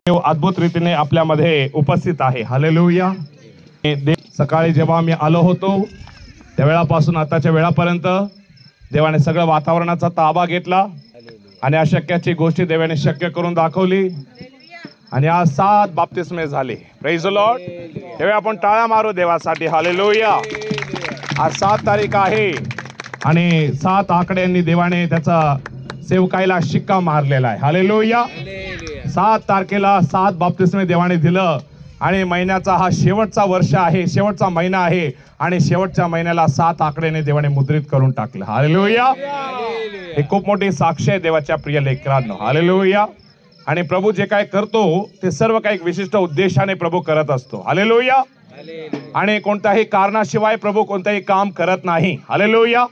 अद्भुत रीतीने आपल्यामध्ये उपस्थित आहे. हालेलुया. सकाळी जेव्हा मी आलो होतो त्यावेळापासून आताच्या वेळापर्यंत देवाने सगळं वातावरणाचा ताबा घेतला आणि अशक्याची गोष्टी देवाने शक्य करून दाखवली आणि आज 7 बाप्तिस्मे झाले. Praise the Lord. तेव्हा आपण टाळ्या मारू देवासाठी. हालेलुया. आज 7 तारीख आहे आणि 7 आकड्यांनी देवाने त्याचा सेवकाईला शिक्का मारलेला आहे. हालेलुया. 7 तारखेला 7 बाप्तिस्मे देवाने दिलं आणि महिन्याचा हा शेवटचा वर्ष आहे, शेवटचा महिना आहे आणि शेवटच्या महिन्याला 7 आकड्याने देवाने मुद्रित करून टाकलं. हालेलुया. हे खूप मोठी साक्ष आहे देवाच्या प्रिय लेकरांनो. हालेलुया. आणि प्रभू जे काय करतो ते सर्व काही विशिष्ट उद्देशाने प्रभू करत असतो. हालेलुया. आणि कोणत्याही कारणाशिवाय प्रभू कोणतेही काम करत नाही. हालेलुया.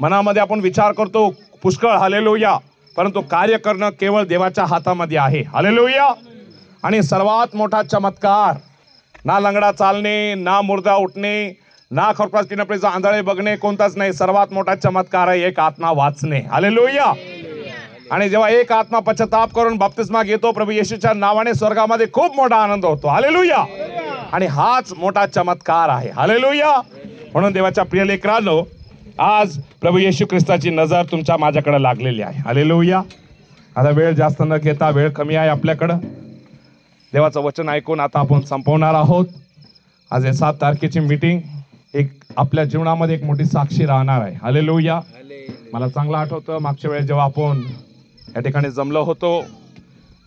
मनामध्ये आपण विचार करतो पुष्कळ. हालेलुया. परंतु कार्य करणं केवळ देवाच्या हातामध्ये आहे. हालेलुया. आणि सर्वात मोठा चमत्कार, ना लंगडा चालणे, ना मुर्दा उठणे, ना खरपास पिण्याचा आंधळे बघणे, कोणताच नाही. सर्वात मोठा चमत्कार आहे एक आत्मा वाचणे. हालेलुया. आणि जेव्हा एक आत्मा पश्चाताप करून बाप्तिस्मा घेतो प्रभू येशूच्या नावाने स्वर्गामध्ये खूप मोठा आनंद होतो. हालेलुया. आणि हाच मोठा चमत्कार आहे. हालेलुया. म्हणून देवाच्या प्रिय लेकरांनो, आज प्रभू येशू ख्रिस्ताची नजर तुमच्या माझ्याकडे लागलेली आहे. हालेलुया. आता वेळ जास्त न घेता, वेळ कमी आहे आपल्याकडं, देवाचं वचन ऐकून आता आपण संपवणार आहोत. आज 7 तारखेची मीटिंग एक आपल्या जीवनामध्ये एक मोठी साक्षी राहणार आहे. हालेलुया. मला चांगलं आठवतं मागच्या वेळेस जेव्हा आपण या ठिकाणी जमलो होतो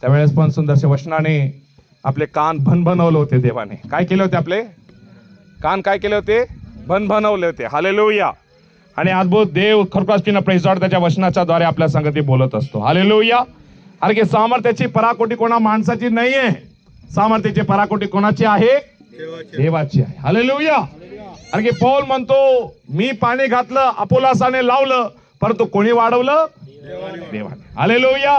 त्यावेळेस पण सुंदरशा वचनाने आपले कान भनभनवले होते. देवाने काय केले होते? आपले कान काय केले होते? भनभनवले होते. हालेलुया. आणि अद्भुत देव खरपासपीना प्रेज लॉर्ड त्याच्या वचनाच्या द्वारे आपल्या संगती बोलत असतो. हालेलुया. अरे की सामर्थ्याची पराकोटी कोणा माणसाची नाहीये, सामर्थ्याची पराकोटी कोणाची आहे? देवाची आहे. हालेलुया. अरे की पौल म्हणतो मी पाणी घातलं, अपोलोसाने लावलं, परंतु कोणी वाढवलं? देवाने. हालेलुया.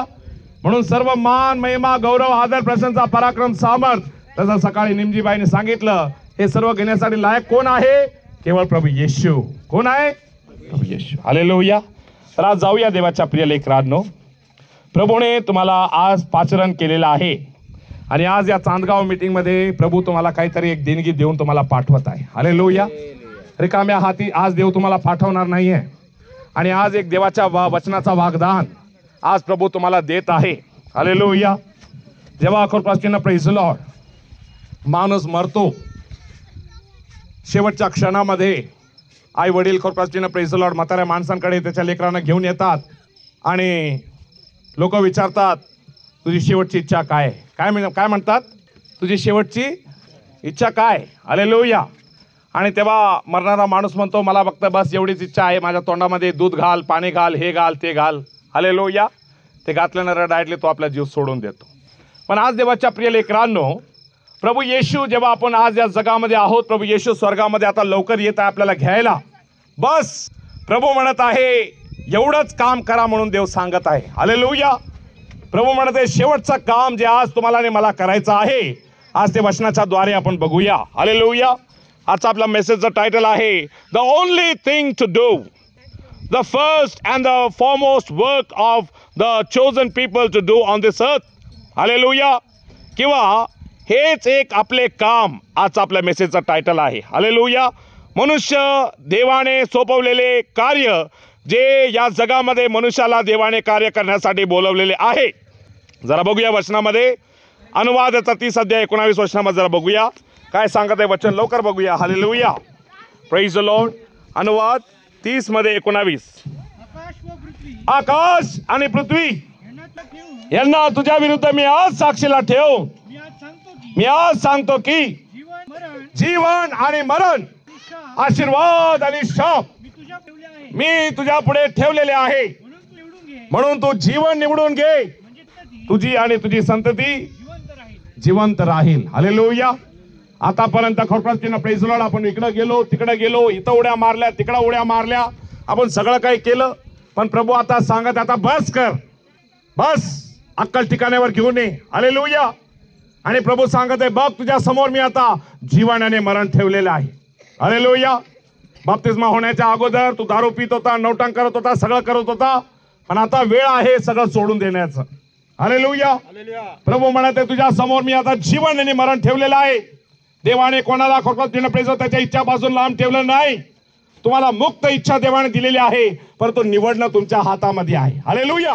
म्हणून सर्व मान, महिमा, गौरव, आदर, प्रशंसा, पराक्रम, सामर्थ, तसं सकाळी निमजीबाईने सांगितलं, हे सर्व घेण्यासाठी लायक कोण आहे? केवळ प्रभू येशू. कोण आहे? प्रभू येशू. हालेलुया. तर आज जाऊया देवाच्या प्रिय लेकरांनो. प्रभूने तुम्हाला आज पाचरण केलेलं आहे आणि आज या चांदगाव मीटिंग मध्ये प्रभू तुम्हाला काहीतरी एक देणगी देऊन तुम्हाला पाठवत आहे. हालेलुया. रिकाम्या हाती आज देव तुम्हाला पाठवणार नाहीये आणि आज एक देवाच्या वचनाचा वाग्दान आज प्रभू तुम्हाला देत आहे. हालेलुया. जेव्हा खरपासपीना प्रेज लॉर्ड माणूस मरतो, शेवटच्या क्षणामध्ये आई वडील खरपासपीना प्रेज लॉर्ड म्हाताऱ्या माणसांकडे त्याच्या लेकरांना घेऊन येतात आणि लोक विचारतात तुझी शेवटची इच्छा काय? काय म्हणतात? तुझी शेवटची इच्छा काय? हालेलुया. आणि तेव्हा मरणारा माणूस म्हणतो मला फक्त बस एवढीच इच्छा आहे, माझ्या तोंडामध्ये दूध घाल, पाणी घाल, हे घाल, ते घाल. हालेलुया. ते घातल्यानंतर डायरेक्टली तो आपला जीव सोडून देतो. पण आज देवाच्या प्रिय लेकरांनो, प्रभू येशू जेव्हा आपण आज या जगामध्ये आहोत, प्रभू येशू स्वर्गामध्ये आता लवकर येत आहे आपल्याला घ्यायला. बस प्रभू म्हणत आहे एवढंच काम करा म्हणून देव सांगत आहे. हालेलुया. प्रभू म्हणत आहे शेवटचं काम जे आज तुम्हाला आणि मला करायचं आहे, आज ते वचनाच्या द्वारे आपण बघूया. हालेलुया. आजचा आपला मेसेजचं टायटल आहे the only thing to do, the first and the foremost work of the chosen people to do on this earth. Hallelujah. किंवा हेच एक आपले काम आजचा आपल्या मेसेजचं टायटल आहे. हालेलुया. मनुष्य देवाने सोपवलेले कार्य जे या जगामध्ये मनुष्याला देवाने कार्य करण्यासाठी बोलवलेले आहे. जरा बघूया वचनामध्ये, अनुवादाचा 30 अध्याय 19 वचनामध्ये जरा बघूया काय सांगत आहे वचन. लवकर बघूया. हालेलुया. Praise the Lord. अनुवाद 30 मध्ये 19. आकाश आणि पृथ्वी यांना तुझ्या विरुद्ध मी आज साक्षीला ठेव. मी आज सांगतो की जीवन आणि मरण, आशीर्वाद आणि शाप मी तुझ्या पुढे ठेवलेले आहे. म्हणून तू जीवन निवडून घे, तुझी आणि तुझी संतती जिवंत राहील. हालेलुया. आतापर्यंत खरपासपीना प्रेज लॉर्ड आपण इकडे गेलो, तिकडे गेलो, इथं उड्या मारल्या, तिकडे उड्या मारल्या, आपण सगळं काही केलं. पण प्रभू आता सांगत आता बस कर, बस अक्कल ठिकाण्यावर घेऊन ये. हालेलुया. आणि प्रभू सांगत आहे बघ तुझ्या समोर मी आता जीवन आणि मरण ठेवलेलं आहे. हालेलुया. बाप्तिस्मा होण्याच्या अगोदर तू दारू पित होता, नौटंक करत होता, सगळं करत होता, पण आता वेळ आहे सगळं सोडून देण्याचं. हालेलुया. प्रभू म्हणत आहे तुझ्या समोर मी आता जीवन आणि मरण ठेवलेलं आहे. देवाने कोणाला त्याच्या इच्छापासून लांब ठेवलं नाही. तुम्हाला मुक्त इच्छा देवाने दिलेली आहे, परंतु निवडणं तुमच्या हातामध्ये आहे. हालेलुया.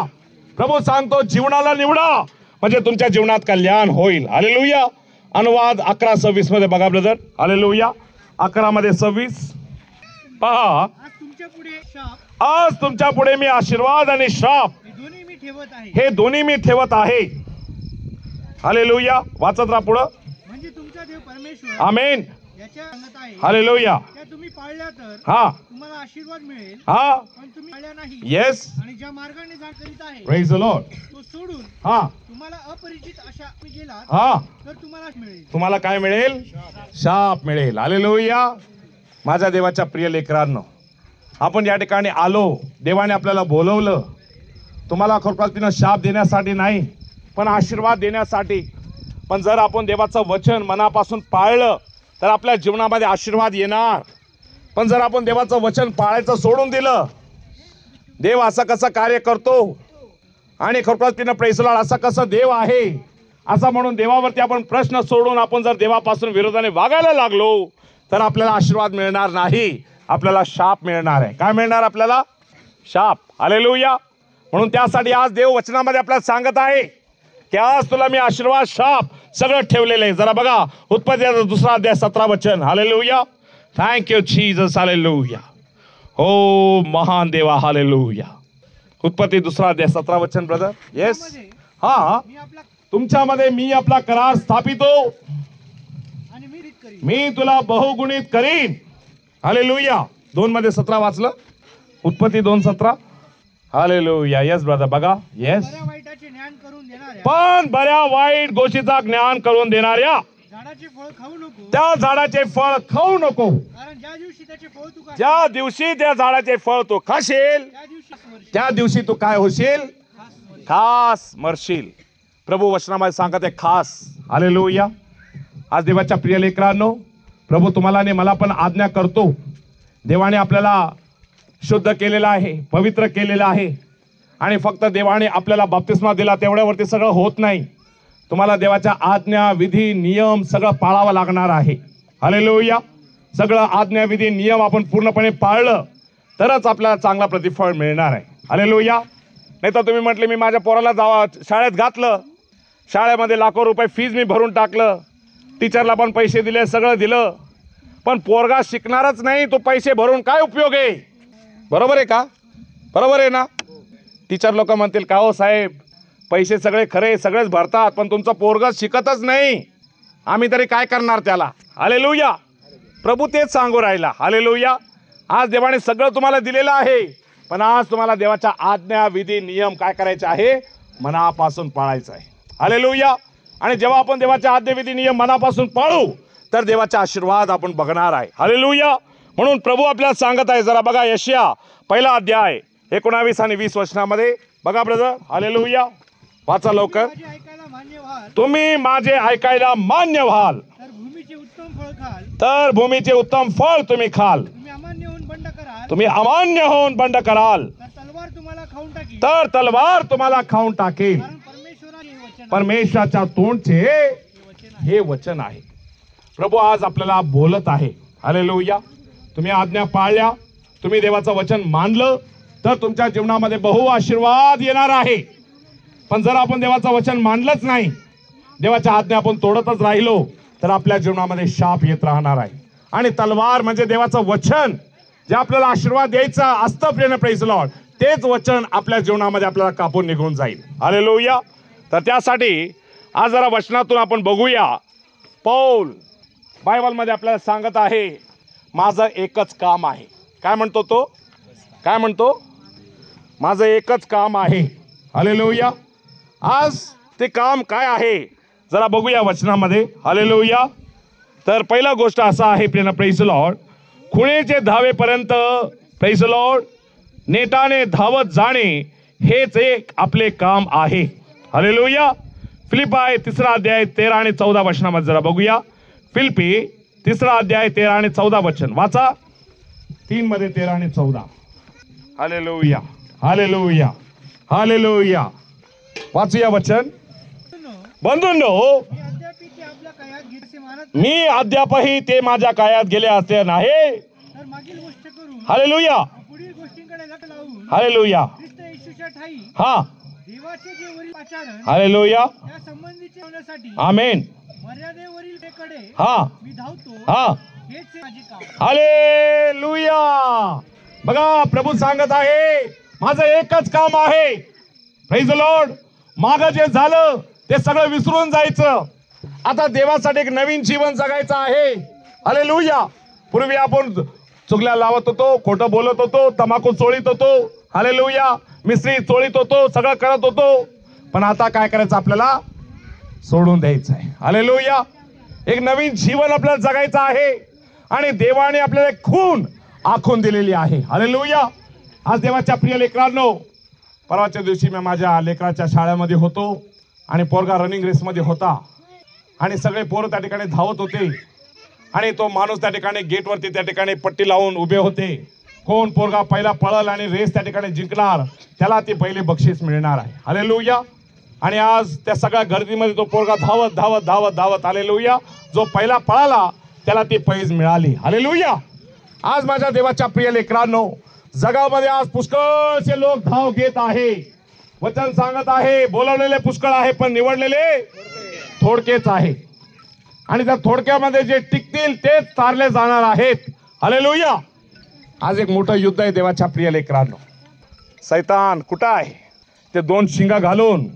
प्रभू सांगतो जीवनाला निवडा म्हणजे तुमच्या जीवनात कल्याण होईल. हालेलुया. अनुवाद 11:26 मध्ये बघा ब्रदर. हालेलुया. 11:26 पहा. आज तुमच्या पुढे मी आशीर्वाद आणि श्राप हे दोन्ही मी ठेवत आहे. हालेलुया. वाचत राहा पुढं. म्हणजे तुमचा देव परमेश्वर आमेन. याच्या सांगत आहे हालेलुया. त्या तुम्ही पाळल्या तर हा तुम्हाला आशीर्वाद मिळेल, हा पण तुम्ही पाळल्या नाही. येस. आणि ज्या मार्गाने जाण करीत आहे प्रेज द लॉर्ड तो सोडून हा तुम्हाला अपरिचित अशा गेला हा तर तुम्हाला मिळेल. तुम्हाला काय मिळेल? शाप मिळेल. हालेलुया. माझ्या देवाच्या प्रिय लेकरांनो, आपण या ठिकाणी आलो, देवाने आपल्याला बोलवलं. तुम्हाला खरोखर शाप देण्यासाठी नाही, पण आशीर्वाद देण्यासाठी. पण जर आपण देवाचं वचन मनापासून पाळलं तर आपल्या जीवनामध्ये आशीर्वाद येणार. पण जर आपण देवाचं वचन पाळायचं सोडून दिलं, देव असं कसं कार्य करतो आणि खरोखर प्रेज द लॉर्ड असं कसं देव आहे असं म्हणून देवावरती आपण प्रश्न सोडून आपण जर देवापासून विरोधाने वागायला लागलो तर आपल्याला आशीर्वाद मिळणार नाही, आपल्याला शाप मिळणार आहे. काय मिळणार आपल्याला? शाप. हालेलुया. म्हणून त्यासाठी आज देव वचनामध्ये आपल्याला सांगत आहे की आज तुला मी आशीर्वाद शाप सगळं ठेवलेलं आहे. जरा बघा उत्पत्तीचा 2 अध्याय 17 वचन. हालेलुया. Thank you Jesus. हालेलुया. हो महान देवा. हालेलुया. उत्पत्ती 2 अध्याय 17 वचन ब्रदर. येस. हा. मी आपला तुमच्यामध्ये मी आपला करार स्थापितो आणि मी रीत करीन. मी तुला बहुगुणित करीन. हालेलुया. 2:17 वाचलं. उत्पत्ती 2:17. हालेलुया. Yes brother. बघा. येस. बऱ्या वाईटाचे ज्ञान करून देणाऱ्या पण बऱ्या वाईट गोष्टीचा ज्ञान करून देणाऱ्या झाडाचे फळ खाऊ नको, त्या झाडाचे फळ खाऊ नको. कारण ज्या दिवशी त्याचे फळ तू खाशील, ज्या दिवशी त्या झाडाचे फळ तू खाशील त्या दिवशी स्मरशील. त्या दिवशी तू काय होशील? खास मरशील. प्रभू वचनामध्ये सांगत आहे खास. हालेलुया. आज देवाच्या प्रिय लेकरांनो, प्रभू तुम्हाला आणि मला पण आज्ञा करतो. देवाने आपल्याला शुद्ध केलेलं आहे, पवित्र केलेलं आहे. आणि फक्त देवाने आपल्याला बाप्तिस्मा दिला तेवढ्यावरती सगळं होत नाही. तुम्हाला देवाच्या आज्ञा विधी नियम सगळं पाळावं लागणार आहे. हालेलुया. सगळं आज्ञा विधी नियम आपण पूर्णपणे पाळलं तरच आपल्याला चांगला प्रतिफळ मिळणार आहे. हालेलुया. नाही तर तुम्ही म्हटले मी माझ्या पोराला शाळेत घातलं, शाळेमध्ये लाखो रुपये फीज मी भरून टाकलं, टीचरला पण पैसे दिले, सगळं दिलं, पण पोरगा शिकणारच नाही, तो पैसे भरून काय उपयोग आहे? बरोबर आहे का? बरोबर आहे ना? टीचर लोक म्हणतील का हो साहेब, पैसे सगळे खरे सगळेच भरतात पण तुमचं पोरगा शिकतच नाही, आम्ही तरी काय करणार त्याला? हालेलुया. प्रभू तेच सांगू राहिला. हालेलुया. आज देवाने सगळं तुम्हाला दिलेलं आहे, पण आज तुम्हाला देवाच्या आज्ञा विधी नियम काय करायचे आहे? मनापासून पाळायचं आहे. हालेलुया. आणि जेव्हा आपण देवाच्या आज्ञा विधी नियम मनापासून पाळू तर देवाचा आशीर्वाद आपण बघणार आहे. हालेलुया. म्हणून प्रभू आपल्याला सांगत आहे. जरा बघा यशाया 1 अध्याय 19 आणि 20 वचनामध्ये बघा ब्रदर. हालेलुया. वाचा लवकर. माझे ऐकायला मान्य व्हाल तुम्ही माझे ऐकायला मान्य व्हाल तर भूमीचे उत्तम फळ खाल, तर भूमीचे उत्तम फळ तुम्ही खाल. तुम्ही अमान्य होऊन बंड कराल तुम्ही अमान्य होऊन बंड कराल तर तलवार तुम्हाला खाऊन टाकील. तर तलवार तुम्हाला खाऊन टाकेल. कारण परमेश्वराचे हे वचन आहे. परमेश्वराच्या तोंडचे वचन आहे. हे वचन आहे. प्रभू आज आपल्याला बोलत आहे. हालेलुया. तुम्ही आज्ञा पाळल्या, तुम्ही देवाचं वचन मानलं तर तुमच्या जीवनामध्ये बहु आशीर्वाद येणार आहे. पण जर आपण देवाचं वचन मानलंच नाही, देवाच्या आज्ञा आपण तोडतच राहिलो तर आपल्या जीवनामध्ये शाप येत राहणार आहे. आणि तलवार म्हणजे देवाचं वचन जे आपल्याला आशीर्वाद द्यायचं असतं प्रेम प्रेज लॉर्ड, तेच वचन आपल्या जीवनामध्ये आपल्याला कापून निघून जाईल. हालेलुया. तर त्यासाठी आज जरा वचनातून आपण बघूया. पौल बायबलमध्ये आपल्याला सांगत आहे माझं एकच काम आहे. काय म्हणतो तो? काय म्हणतो? माझं एकच काम आहे. हालेलुया. आज ते काम काय आहे जरा बघूया वचनामध्ये. हालेलुया. तर पहिला गोष्ट असा आहे प्रेज लॉर्ड, खुणेचे धावेपर्यंत प्रेज लॉर्ड नेटाने धावत जाणे हेच एक आपले काम आहे. हालेलुया. फिलिपाय 3 अध्याय 13 आणि 14 वचनामध्ये जरा बघूया. फिलिपी 3 अध्याय 13 आणि 14 वचन वाचा. 3 मध्ये 13 आणि 14. हालेलुया. हालेलुया. हालेलुया. वाचूया वचन. बंधूंनो, मी अद्याप ते आपल्या कायात घेत असे मानत मी अद्यापही ते माझ्या कायात गेले असे नाही. तर मागील गोष्ट करून हालेलुया, पुढील गोष्टींकडे लक्ष लावून हालेलुया. ख्रिस्त येशूच्या ठाई हा, देवाचे जे वरील आचरण हालेलुया, त्या संबंधीचे होण्यासाठी आमेन. मर्यादेवरील टेकडे हा, मी धावतो. हा, हेच माझे काम. हालेलुया. बघा, प्रभू सांगत आहे, माझं एकच काम आहे. Praise the Lord. मागं जे झालं ते सगळं विसरून जायचं. आता देवासाठी एक नवीन जीवन जगायचं आहे. हालेलुया. पूर्वी आपण चुगल्या लावत होतो, खोटं बोलत होतो, तंबाखू चोळीत होतो, हालेलुया, मिसरी चोळीत होतो, सगळं करत होतो. पण आता काय करायचं, आपल्याला सोडून द्यायचं आहे. हालेलुया. एक नवीन जीवन आपल्याला जगायचं आहे आणि देवाने आपल्याला एक खून आखून दिलेली आहे. हालेलुया. आज देवाच्या प्रिय लेकरांनो, परवाच्या दिवशी मी माझ्या लेकराच्या शाळेमध्ये होतो आणि पोरगा रनिंग रेसमध्ये होता आणि सगळे पोरं त्या ठिकाणी धावत होते आणि तो माणूस त्या ठिकाणी गेटवरती त्या ठिकाणी पट्टी लावून उभे होते. कोण पोरगा पहिला पळल आणि रेस त्या ठिकाणी जिंकणार त्याला ती पहिले बक्षीस मिळणार आहे. हालेलुया. आणि आज त्या सगळ्या गर्दीमध्ये तो पोरगा धावत धावत धावत धावत, हालेलुया, जो पहिला पळाला त्याला ती पैज मिळाली. हालेलुया. आज माझ्या देवाच्या प्रिय लेकरांनो, जगामध्ये आज पुष्कळचे लोक धाव घेत आहे. वचन सांगत आहे, बोलवलेले पुष्कळ आहे पण निवडलेले थोडकेच आहे. आणि त्या थोडक्यामध्ये जे टिकतील तेच तारले जाणार आहेत. हालेलुया. आज एक मोठं युद्ध आहे देवाच्या प्रिय लेकरांनो. सैतान कुठं आहे? ते दोन शिंगा घालून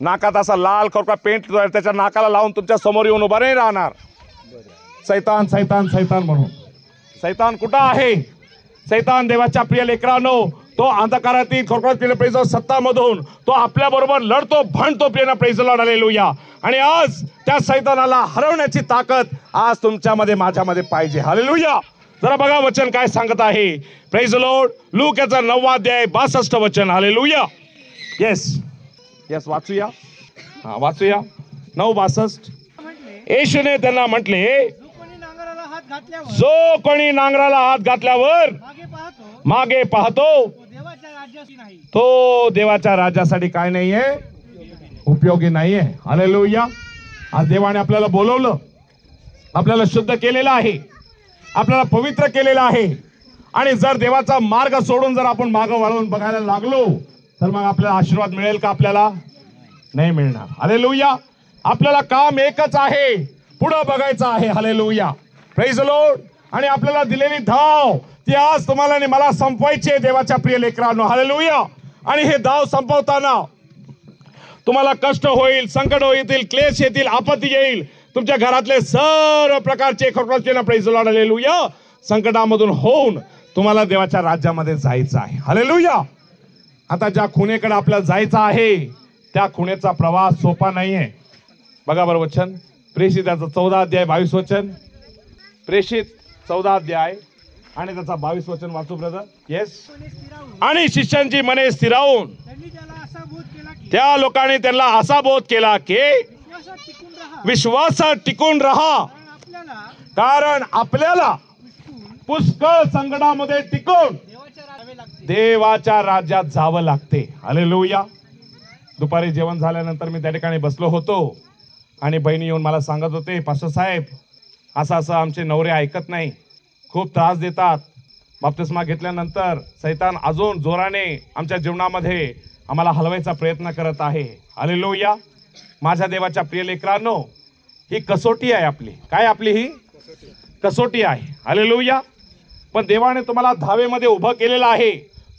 नाकात असा लाल कपडा पेंट त्याच्या नाकाला लावून तुमच्या समोर येऊन उभा नाही राहणार. सैतान सैतान सैतान म्हणून. सैतान कुठं आहे? सैतान देवाच्या प्रिय लेकरांनो, तो अंधकारातील खरोखर प्रिय प्रेज सत्तामधून तो आपल्या बरोबर लढतो, भांडतो प्रिय प्रेज लॉर्ड. हालेलुया. आणि आज त्या सैतानाला हरवण्याची ताकद आज तुमच्यामध्ये माझ्यामध्ये पाहिजे. हालेलुया. जरा बघा वचन काय सांगत आहे. Praise Lord. लूक याचा 9वा अध्याय 62 वचन. हालेलुया. येस येस, वाचूया. हा, वाचूया. 9:62. म्हटले, येशूने त्यांना म्हटले, जो कोणी नांगराला हात घातल्यावर जो कोणी नांगराला हात घातल्यावर मागे पाहतो तो देवाच्या राज्याशी नाही. तो देवाच्या राज्यासाठी काय नाहीये, उपयोगी नाहीये. हालेलुया. आज देवाने आपल्याला बोलवलं, आपल्याला शुद्ध केलेलं आहे, आपल्याला पवित्र केलेलं आहे. आणि जर देवाचा मार्ग सोडून जर आपण मागं वळून बघायला लागलो तर मग आपल्याला आशीर्वाद मिळेल का? आपल्याला नाही मिळणार. हालेलुया. आपल्याला काम एकच आहे, पुढं बघायचं आहे. हालेलुया. Praise the Lord. आणि आपल्याला दिलेली धाव ती आज तुम्हाला आणि मला संपवायची आहे देवाच्या प्रिय लेकरांनो. हालेलुया. आणि हे धाव संपवताना तुम्हाला कष्ट होईल, संकट येतील, क्लेश येतील, आपत्ती येईल. तुमच्या घरातले सर्व प्रकारचे प्रेज द लॉर्ड. हालेलुया. संकटामधून होऊन तुम्हाला देवाच्या राज्यामध्ये जायचं आहे. हालेलुया. आता ज्या खुणेकडे आपल्याला जायचं आहे त्या खुणेचा प्रवास सोपा नाहीये. बघा बरं वचन. प्रेषित त्याचा 14 अध्याय 22 वचन. प्रेषित 14 अध्याय आणि त्याचा 22 वचन वाचू ब्रदर. येस. कोणी स्थिरावून आणि शिष्यांची मने स्थिरावून त्यांनी त्याला असा बोध केला की त्या लोकांनी त्यांना असा बोध केला की विश्वासात टिकून राहा. विश्वासात टिकून राहा, कारण आपल्याला विश्वून पुष्कळ संकटामध्ये टिकून देवाच्या राहावे लागते. देवाच्या राज्यात जावं लागते. हालेलुया. दुपारी जेवण झाल्यानंतर मी त्या ठिकाणी बसलो होतो आणि बहिणी येऊन मला सांगत होते, पास्टर साहेब असं असं आमचे नवरे ऐकत नाही, खूप त्रास देतात. बाप्तिस्मा घेतल्यानंतर सैतान अजून जोराने आमच्या जीवनामध्ये आम्हाला हलवायचा प्रयत्न करत आहे. हालेलुया. माझ्या देवाच्या प्रिय लेकरांनो, ही कसोटी आहे आपली. काय आपली ही कसोटी आहे. हालेलुया. पण देवाने तुम्हाला धावेमध्ये उभं केलेलं आहे.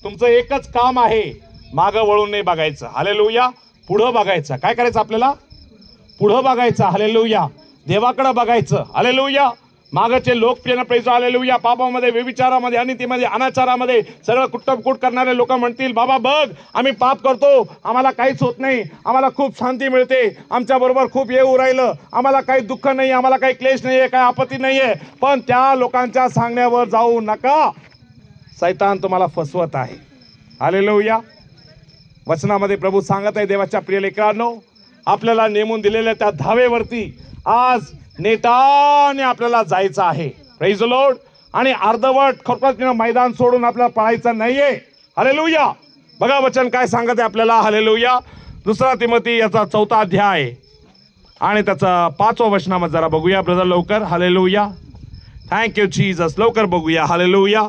तुमचं एकच काम आहे, मागं वळून नाही बघायचं. हालेलुया. पुढं बघायचं. काय करायचं आपल्याला? पुढं बघायचं. हालेलुया. देवाकडे बघायचं. हालेलुया. मागचे लोकप्रिय प्रेज हालेलुया. पापामध्ये, व्यभिचारामध्ये, अनितीमध्ये, अनाचारामध्ये सगळं कुटपकूट करणारे लोक म्हणतील, बाबा बघ आम्ही पाप करतो, आम्हाला काहीच होत नाही, आम्हाला खूप शांती मिळते, आमच्या बरोबर खूप येऊ राहिलं, आम्हाला काही दुःख नाही, आम्हाला काही क्लेश नाहीये, काही आपत्ती नाहीये. पण त्या लोकांच्या सांगण्यावर जाऊ नका. सैतान तुम्हाला फसवत आहे. हालेलुया. वचनामध्ये प्रभू सांगत आहे, देवाच्या प्रिय लेकरांनो, आपल्याला नेमून दिलेल्या त्या धावेवरती आज नेटाने आपल्याला जायचं आहे. Praise the Lord. आणि अर्धवट खरोखर मैदान सोडून आपल्याला पळायचं नाहीये. हालेलुया. बघा वचन काय सांगत आहे आपल्याला. हालेलुया. दुसरा तिमोथी याचा 4था अध्याय आणि त्याचा 5व्या वचनामध्ये जरा बघूया ब्रदर लवकर. हालेलुया. Thank you Jesus. लवकर बघूया. हालेलुया.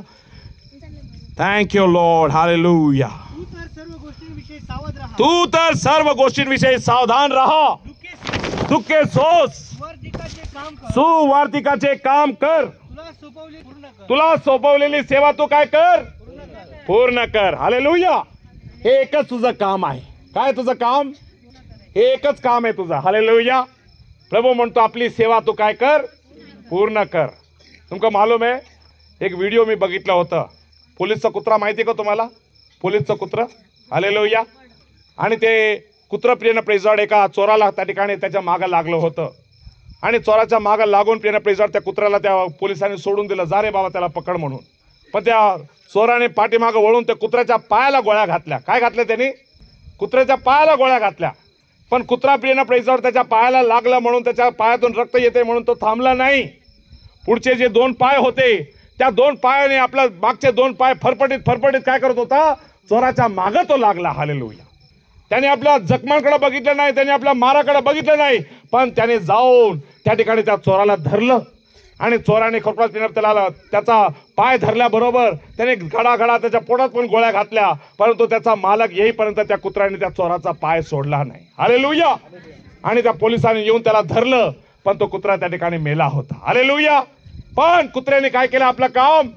Thank you Lord. हालेलुया. तू तर सर्व गोष्टींविषयी सावध तू तर सर्व गोष्टींविषयी सावधान राहा. राहा. दुःखे सोस. सुवार्तिकाचे काम कर. सुवार्तिकाचे काम कर. तुला सोपवलेली सेवा तू काय कर? पूर्ण कर. हालेलुया. हे एकच तुझं काम आहे. काय तुझं काम? हे एकच काम आहे तुझं. हालेलुया. प्रभू म्हणतो आपली सेवा तू काय कर? पूर्ण कर. तुमका मालूम आहे, एक व्हिडिओ मी बघितलं होतं. पोलीसचा कुत्रा माहिती आहे का तुम्हाला? पोलीसचं कुत्र. हालेलुया. आणि ते कुत्र प्रियन प्रेजॉड एका चोराला त्या ठिकाणी त्याच्या मागं लागलं होतं आणि चोराच्या मागं लागून प्रियन प्रेजॉड त्या कुत्र्याला त्या पोलिसांनी सोडून दिलं. जा रे बाबा त्याला पकड म्हणून. पण त्या चोराने पाठीमागं वळून त्या कुत्र्याच्या पायाला गोळ्या घातल्या. काय घातल्या त्यांनी? कुत्र्याच्या पायाला गोळ्या घातल्या. पण कुत्रा प्रियन प्रेजॉड त्याच्या पायाला लागला म्हणून त्याच्या पायातून रक्त येते म्हणून तो थांबला नाही. पुढचे जे 2 पाय होते त्या 2 पायाने आपल्या मागचे 2 पाय फरफटीत काय करत होता? चोराच्या मागं तो लागला. हालेलुया. त्याने आपल्या जखमांकडे बघितलं नाही, त्याने आपल्या माराकडे बघितलं नाही, पण त्याने जाऊन त्या ठिकाणी त्या चोराला धरलं आणि चोराने खोपडात त्याला त्याचा पाय धरल्याबरोबर त्याने घडाघडा त्याच्या पोटात पण गोळ्या घातल्या, परंतु त्याचा मालक येईपर्यंत त्या कुत्र्याने त्या चोराचा पाय सोडला नाही. हालेलुया. आणि त्या पोलिसांनी येऊन त्याला धरलं, पण तो कुत्रा त्या ठिकाणी मेला होता. हालेलुया. पण कुत्र्याने काय केलं? आपलं काम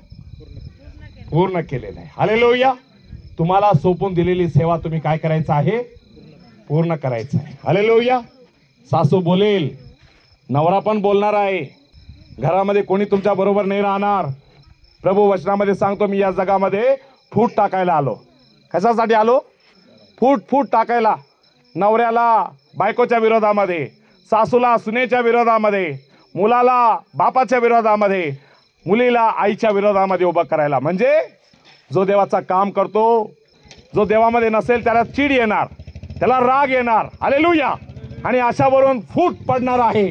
पूर्ण केलेलं आहे. हालेलुया. तुम्हाला सोपून दिलेली सेवा तुम्ही काय करायचं आहे? पूर्ण करायचं आहे. हालेलुया. सासू बोलेल, नवरा पण बोलणार आहे, घरामध्ये कोणी तुमच्या बरोबर नाही राहणार. प्रभू वचनामध्ये सांगतो, मी या जगामध्ये फूट टाकायला आलो. कशासाठी आलो? फूट टाकायला. नवऱ्याला बायकोच्या विरोधामध्ये, सासूला सुनेच्या विरोधामध्ये, मुलाला बापाच्या विरोधामध्ये, मुलीला आईच्या विरोधामध्ये उभं करायला. म्हणजे जो देवाचा काम करतो, जो देवामध्ये नसेल त्याला चीड येणार, त्याला राग येणार. हालेलुया. आणि अशावरून फूट पडणार आहे.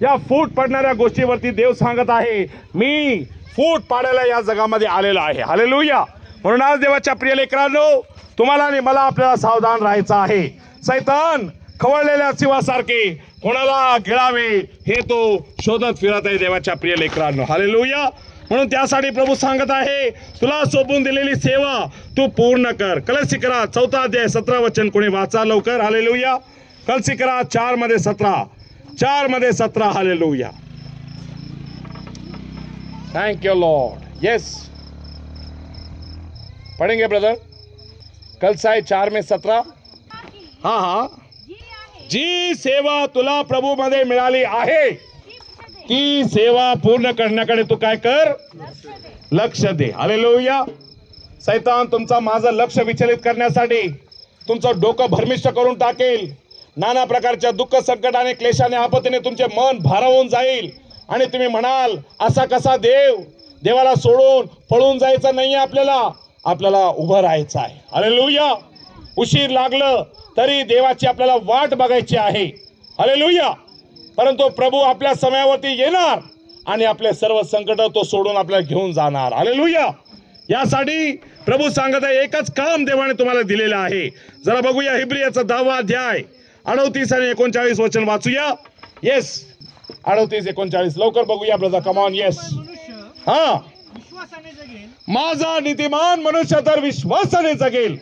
या फूट पडणाऱ्या गोष्टीवरती देव सांगत आहे, मी फूट पाडायला या जगामध्ये आलेला आहे. हालेलुया. म्हणून आज देवाच्या प्रिय लेकरांनो, तुम्हाला आणि मला आपल्याला सावधान राहायचं आहे. सैतान खवळलेल्या सिंहासारखे कोणाला गिळावे हे तो शोधत फिरत आहे देवाच्या प्रिय लेकरांनो. हालेलुया. म्हणून त्यासाठी प्रभू सांगत आहे, तुला सोपून दिलेली सेवा तू पूर्ण कर. कलसीकरा 4था अध्याय 17 वचन कोणी वाचा लवकर. हालेलुया. कलसीकरा 4:17 मध्ये 17. Hallelujah. Thank you Lord. Yes, पढ़ेंगे ब्रदर. कलसाय 4:17. हाँ, जी सेवा तुला प्रभू मध्ये मिळाली आहे ती सेवा पूर्ण करण्याकडे तू काय कर? लक्ष दे. हालेलुया. सैतान तुमचा माझं लक्ष विचलित करण्यासाठी तुमचं डोकं भरमिष्ट करून टाकेल. नाना प्रकारच्या दुःख, संकट आणि क्लेशाने, आपत्तीने तुमचे मन भारावून जाईल आणि तुम्ही म्हणाल, असा कसा देव? देवाला सोडून पळून जायचं नाही, आपल्याला उभं राहायचं आहे. हालेलुया. उशीर लागलं तरी देवाची आपल्याला वाट बघायची आहे. हालेलुया. परंतु प्रभू आपल्या समयावरती येणार आणि आपले सर्व संकट तो सोडून आपल्याला घेऊन जाणार. हालेलुया. यासाठी प्रभू सांगत आहे, एकच काम देवाने तुम्हाला दिलेलं आहे. जरा बघूया हिब्रियाचा 10वा अध्याय 38 आणि 39 वचन वाचूया. येस, 38-39 लवकर बघूया ब्रदर. Come on. येस. हा, विश्वासाने जगेल. माझा नीतिमान मनुष्य तर विश्वासाने जगेल.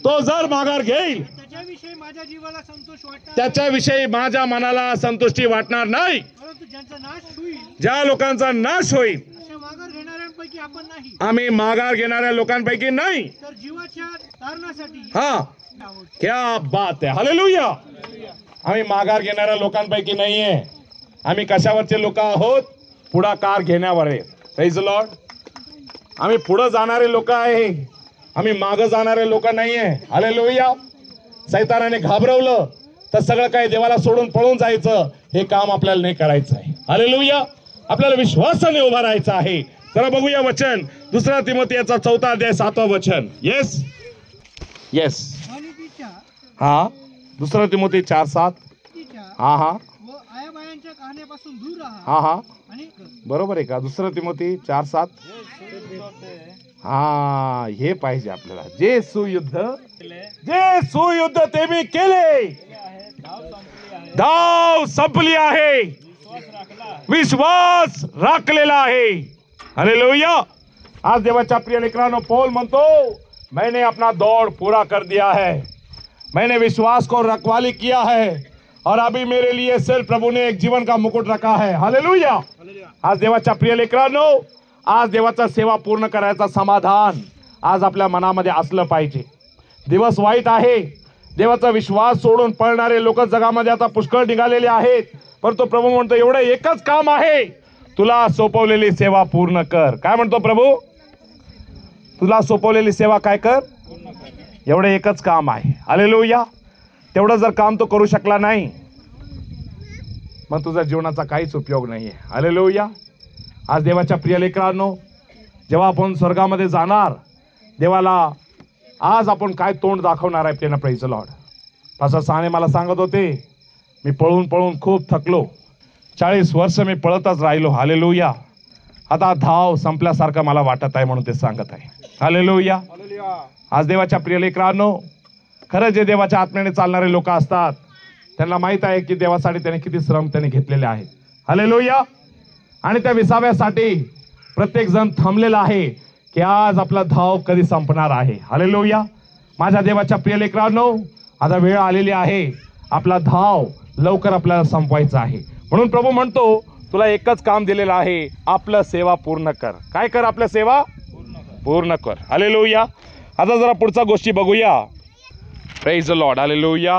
तो जर माघार घेईल त्याच्याविषयी माझ्या जीवाला संतोष वाटणार, त्याच्याविषयी माझ्या मनाला संतुष्टी वाटणार नाही. परंतु ज्यांचा नाश होईल, ज्या लोकांचा नाश होईल, अशा माघार घेणाऱ्यांपैकी आपण नाही. आम्ही माघार घेणाऱ्या लोकांपैकी नाही. तर जीवाच्या तारणासाठी हा, आहोत. क्या बात आहे. हालेलुया. आम्ही माघार घेणाऱ्या लोकांपैकी नाहीये. आम्ही कशावरचे लोक आहोत? पुढाकार घेण्यावर आहे. Praise the Lord. आम्ही पुढे जाणारे लोक आहे, आम्ही मागे जाणारे लोक नाहीये. हालेलुया. सैतानाने घाबरवलं तर सगळं काही देवाला सोडून पळून जायचं, हे काम आपल्याला नाही करायचं आहे. हालेलुया. आपल्याला विश्वासाने उभा राहायचं आहे. जरा बघूया वचन, 2 तिमोथेचा 4था अध्याय 7वं वचन. Yes, yes. आणि तिच्या हा, 2 तिमोथी 4:7. हा हा व आयाबायांच्या कहाण्यापासून दूर राहा. हा हा, आणि बरोबर आहे का? 2 तिमोथी 4:7. हा, हे पाहिजे आपल्याला. जे सुयुद्ध ते मी केले, धाव संपली आहे, विश्वास राखलेला आहे. हालेलुया. आज देवाच्या प्रिय लेकरांनो, पौल म्हणतो, मैंने अपना दौड़ पूरा कर दिया है, मैंने विश्वास को रखवाली किया है, और अभी मेरे लिए सिर्फ प्रभु ने एक जीवन का मुकुट रखा है. हालेलुया. आज देवाच्या प्रिय लेकरांनो, आज देवाचा सेवा पूर्ण करायचा समाधान आज आपल्या मनामध्ये असलं पाहिजे. दिवस वाईट आहे, देवाचा विश्वास सोडून पळणारे लोक जगामध्ये आता पुष्कळ निघालेले आहेत, परंतु प्रभू म्हणतो एवढं एकच काम आहे, तुला सोपवलेली सेवा पूर्ण कर. काय म्हणतो प्रभू? तुला सोपवलेली सेवा काय कर? एवढं एकच काम आहे. हालेलुया. तेवढं जर काम तो करू शकला नाही, मग तुझ्या जीवनाचा काहीच उपयोग नाहीये. हालेलुया. आज देवाच्या प्रिय लेकरांनो, जेव्हा आपण स्वर्गामध्ये जाणार, देवाला आज आपण काय तोंड दाखवणार आहे? प्रेरणा. Praise the Lord. Pastor Sane मला सांगत होते, मी पळून पळून खूप थकलो, 40 वर्ष मी पळतच राहिलो. हालेलुया. आता धाव संपल्यासारखं मला वाटत आहे, म्हणून ते सांगत आहे. हालेलुया. आज देवाच्या प्रिय लेकरांनो, खरं जे देवाच्या आत्म्याने चालणारे लोक असतात, त्यांना माहित आहे की देवासाठी त्याने किती श्रम त्याने घेतलेले आहेत. हालेलुया. आणि त्या विसाव्यासाठी प्रत्येक जण थांबलेला आहे की आज आपला धाव कधी संपणार आहे. हालेलुया. माझ्या देवाच्या प्रिय लेकरांनो, आता वेळ आलेली आहे, आपला धाव लवकर आपल्याला संपवायचा आहे. म्हणून प्रभू म्हणतो, तुला एकच काम दिलेलं आहे, आपलं सेवा पूर्ण कर. काय कर? आपलं सेवा पूर्ण कर. हालेलुया. आता जरा पुढच्या गोष्टी बघूया. Praise the Lord. हालेलुया.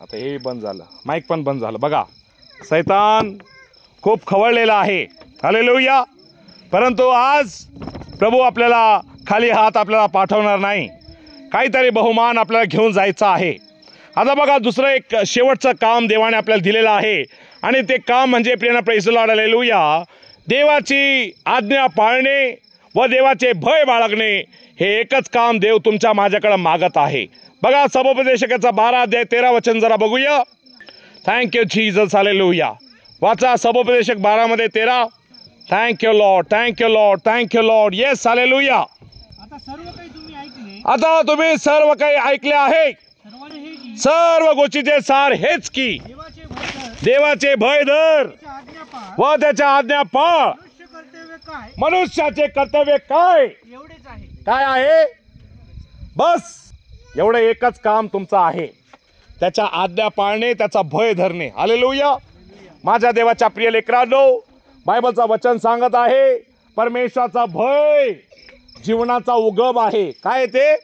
आता हे बंद झालं, माईक पण बंद झालं. बघा, सैतान खूप खवळलेला आहे. हालेलुया. परंतु आज प्रभू आपल्याला खाली हात आपल्याला पाठवणार नाही, काहीतरी बहुमान आपल्याला घेऊन जायचं आहे. आता बघा, दुसरं एक शेवटचं काम देवाने आपल्याला दिलेलं आहे, आणि ते काम म्हणजे प्रेरणा. Praise the Lord. हालेलुया. देवाची आज्ञा पाळणे व देवाचे भय बाळगणे, हे एकच काम देव तुमच्या माझ्याकडे मागत आहे. बघा, सभोपदेशकाचा 12 अध्याय 13 वचन जरा बघूया. Thank you Jesus. हालेलुया. वाचा सभोपदेशक 12 मध्ये 13. Thank you Lord, thank you Lord, thank you Lord. Yes. Hallelujah. आता सर्व काही तुम्ही ऐकले, आता तुम्ही सर्व काही ऐकले आहे, सर्वांनी हे की सर्व गोष्टीचे सार हेच की देवाचे भय धर, देवाचे भय धर त्याच्या आज्ञा पाळ, व त्याच्या आज्ञा पाळ. मनुष्य कर्तव्य काय मनुष्याचे कर्तव्य काय? एवढेच आहे. काय आहे? बस एवढं एकच काम तुमचं आहे, त्याच्या आज्ञा पाळणे, त्याचा भय धरणे. हालेलुया. माझ्या देवाच्या प्रिय लेकरांनो, बायबलचं वचन सांगत आहे, परमेश्वराचा भय जीवनाचा उगम आहे. काय ते?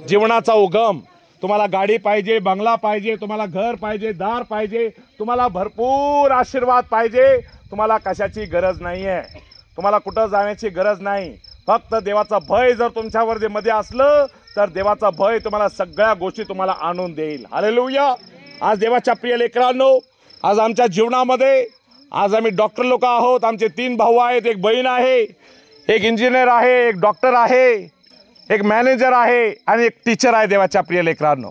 जीवनाचा उगम. तुम्हाला गाडी पाहिजे, बंगला पाहिजे, तुम्हाला घर पाहिजे, दार पाहिजे, तुम्हाला भरपूर आशीर्वाद पाहिजे, तुम्हाला कशाची गरज नाही आहे, तुम्हाला कुठं जाण्याची गरज नाही. फक्त देवाचं भय जर तुमच्यावर मध्ये असलं, तर देवाचा भय तुम्हाला सगळ्या गोष्टी तुम्हाला आणून देईल. हालेलुया. आज देवाच्या प्रिय लेकरांनो, आज आमच्या जीवनामध्ये आज आम्ही डॉक्टर लोक आहोत. आमचे 3 भाऊ आहेत, एक बहीण आहे, एक इंजिनियर आहे, एक डॉक्टर आहे, एक मॅनेजर आहे, आणि एक टीचर आहे. देवाच्या प्रिय लेकरांनो,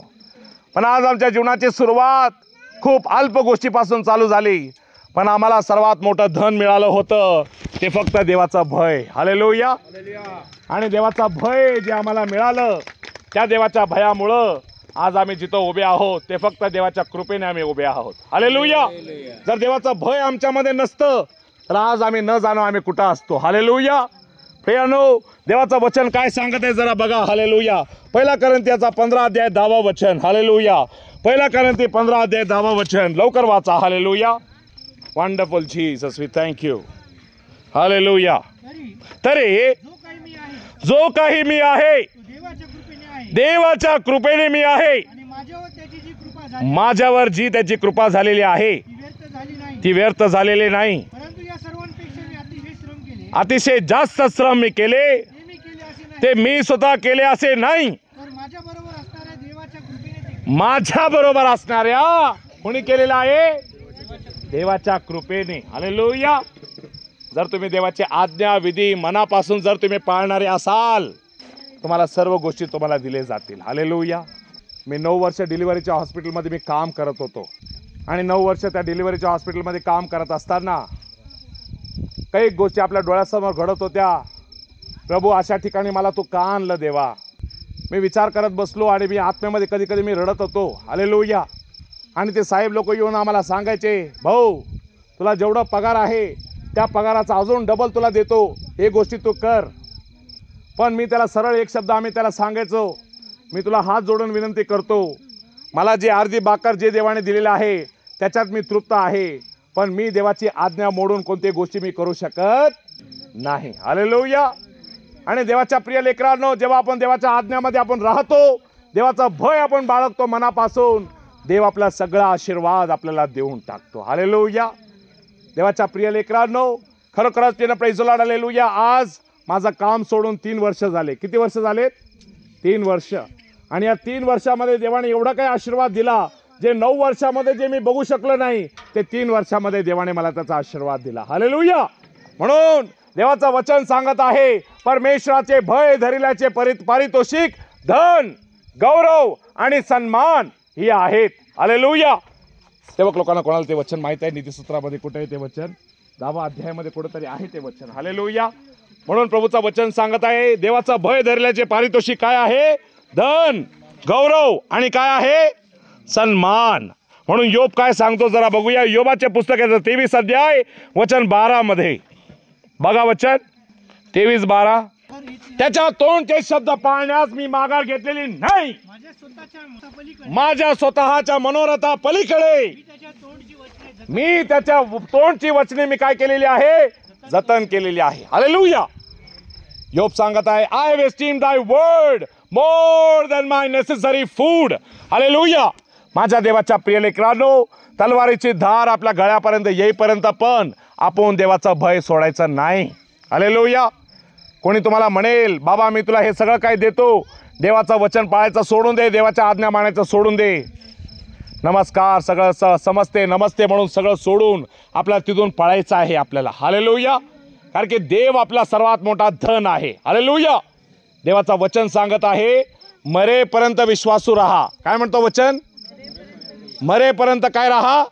पण आज आमच्या जीवनाची सुरुवात खूप अल्प गोष्टीपासून चालू झाली, पण आम्हाला सर्वात मोठं धन मिळालं होतं, ते फक्त देवाचं भय. हालेलुया. आणि देवाचा भय जे आम्हाला मिळालं, त्या देवाच्या भयामुळं आज आम्ही जिथं उभे आहोत, ते फक्त देवाच्या कृपेने आम्ही उभे आहोत. हालेलुया. जर देवाचं भय आमच्यामध्ये नसतं, तर आज आम्ही न जाणो आम्ही कुठं असतो. हालेलुया. प्रियानो, देवाचं वचन काय सांगत आहे जरा बघा. हालेलुया. 1 कोरिंथीयाचा 15 अध्याय 10 वचन. हालेलुया. 1 कोरिंथी 15 अध्याय 10 वचन. लवकर वाचा. Hallelujah. Wonderful Jesus, we thank you. Hallelujah. तरी जो काही मी आहे, तो देवाच्या कृपेने आहे, देवाच्या कृपेने मी आहे, आणि माझ्यावर त्याची जी कृपा झाली, माझ्यावर जी त्याची कृपा झालेली आहे, ती व्यर्थ झाली नाही. ती व्यर्थ झालेली नाही. परंतु या सर्वांपेक्षा मी अतिशय श्रम केले, अतिशय जास्त श्रम मी केले, ते मी केले असे नाही, ते मी स्वतः केले असे नाही, तर माझ्या बरोबर असणाऱ्या देवाच्या कृपेने ते माझ्या बरोबर असणाऱ्या कोणी केलेलं आहे? देवाच्या कृपेने. हालेलुया. जर तुम्ही देवाची आज्ञा विधी मनापासून जर तुम्ही पाळणारे असाल, तुम्हाला सर्व गोष्टी तुम्हाला दिले जातील. हालेलुया. मी 9 वर्ष डिलिव्हरीच्या हॉस्पिटलमध्ये मी काम करत होतो, आणि 9 वर्ष त्या डिलिव्हरीच्या हॉस्पिटलमध्ये काम करत असताना काही गोष्टी आपल्या डोळ्यासमोर घडत होत्या, प्रभू अशा ठिकाणी मला तू का आणलं देवा. मी विचार करत बसलो आणि मी आत्म्यामध्ये कधी कधी मी रडत होतो. हालेलुया. आणि ते साहेब लोक येऊन आम्हाला सांगायचे, भाऊ तुला जेवढा पगार आहे त्या पगाराचा अजून डबल तुला देतो, हे गोष्टी तू कर. पण मी त्याला सरळ एक शब्द आम्ही त्याला सांगायचो, मी तुला हात जोडून विनंती करतो, मला जे अर्धी बाकर जे देवाने दिलेलं आहे त्याच्यात मी तृप्त आहे, पण मी देवाची आज्ञा मोडून कोणत्याही गोष्टी मी करू शकत नाही. हालेलुया. आणि देवाच्या प्रिय लेकरांनो, जेव्हा आपण देवाच्या आज्ञामध्ये आपण राहतो, देवाचा भय आपण बाळगतो मनापासून, देव आपला सगळा आशीर्वाद आपल्याला देऊन टाकतो. हालेलुया. देवाच्या प्रिय लेकरांनो, खरोखरच त्यानं प्रेज द लॉर्ड. हालेलुया. आज माझं काम सोडून 3 वर्ष झाले. किती वर्ष झालेत? 3 वर्ष. आणि या 3 वर्षामध्ये देवाने एवढा काही आशीर्वाद दिला, जे 9 वर्षामध्ये जे मी बघू शकलो नाही, ते 3 वर्षामध्ये देवाने मला त्याचा आशीर्वाद दिला. हालेलुया. म्हणून देवाचं वचन सांगत आहे, परमेश्वराचे भय धरिल्याचे पारितोषिक धन, गौरव आणि सन्मान ही आहेत. हालेलुया. सेवक लोकांना कोणाला ते वचन माहित आहे? नीतिसूत्रामध्ये कुठे आहे ते वचन? 10व्या अध्यायामध्ये कुठेतरी आहे ते वचन. हालेलुया. म्हणून प्रभूचं वचन सांगत आहे, देवाचा भय धरल्याचे पारितोषिक काय आहे? धन, गौरव आणि काय आहे? सन्मान. म्हणून योब काय सांगतो जरा बघूया. योबाचे पुस्तकाचं 23 अध्याय वचन 12 मध्ये बघा. वचन 23:12. त्याच्या तोंडचे शब्द पाळण्यास मी माघार घेतलेली नाही. माझ्या स्वतःच्या मनोरथा पलीकडे मी त्याच्या तोंडची वचने मी काय केलेली आहे? जतन केलेली आहे. हालेलुया. योब सांगत आहे, आय हॅव एस्टीम्ड दाय वर्ड मोर दॅन माय नेसेसरी फूड. हालेलुया. माझ्या देवाच्या प्रिय लेकरांनो, तलवारीची धार आपल्या गळ्यापर्यंत येईपर्यंत पण आपण देवाचा भय सोडायचा नाही. हालेलुया. कोणी तुम्हाला म्हणेल, बाबा मी तुला हे सगळं काय देतो, देवाचं वचन पाळायचं सोडून दे, देवाच्या आज्ञा मानायचं सोडून दे, नमस्कार सगळं समजते नमस्ते म्हणून सगळं सोडून आपल्याला तिथून पळायचं आहे आपल्याला. हालेलुया. कारण की देव आपला सर्वात मोठा धन आहे. हालेलुया. देवाचं वचन सांगत आहे, मरेपर्यंत विश्वासू राहा. काय म्हणतो वचन? मरेपर्यंत काय राहा?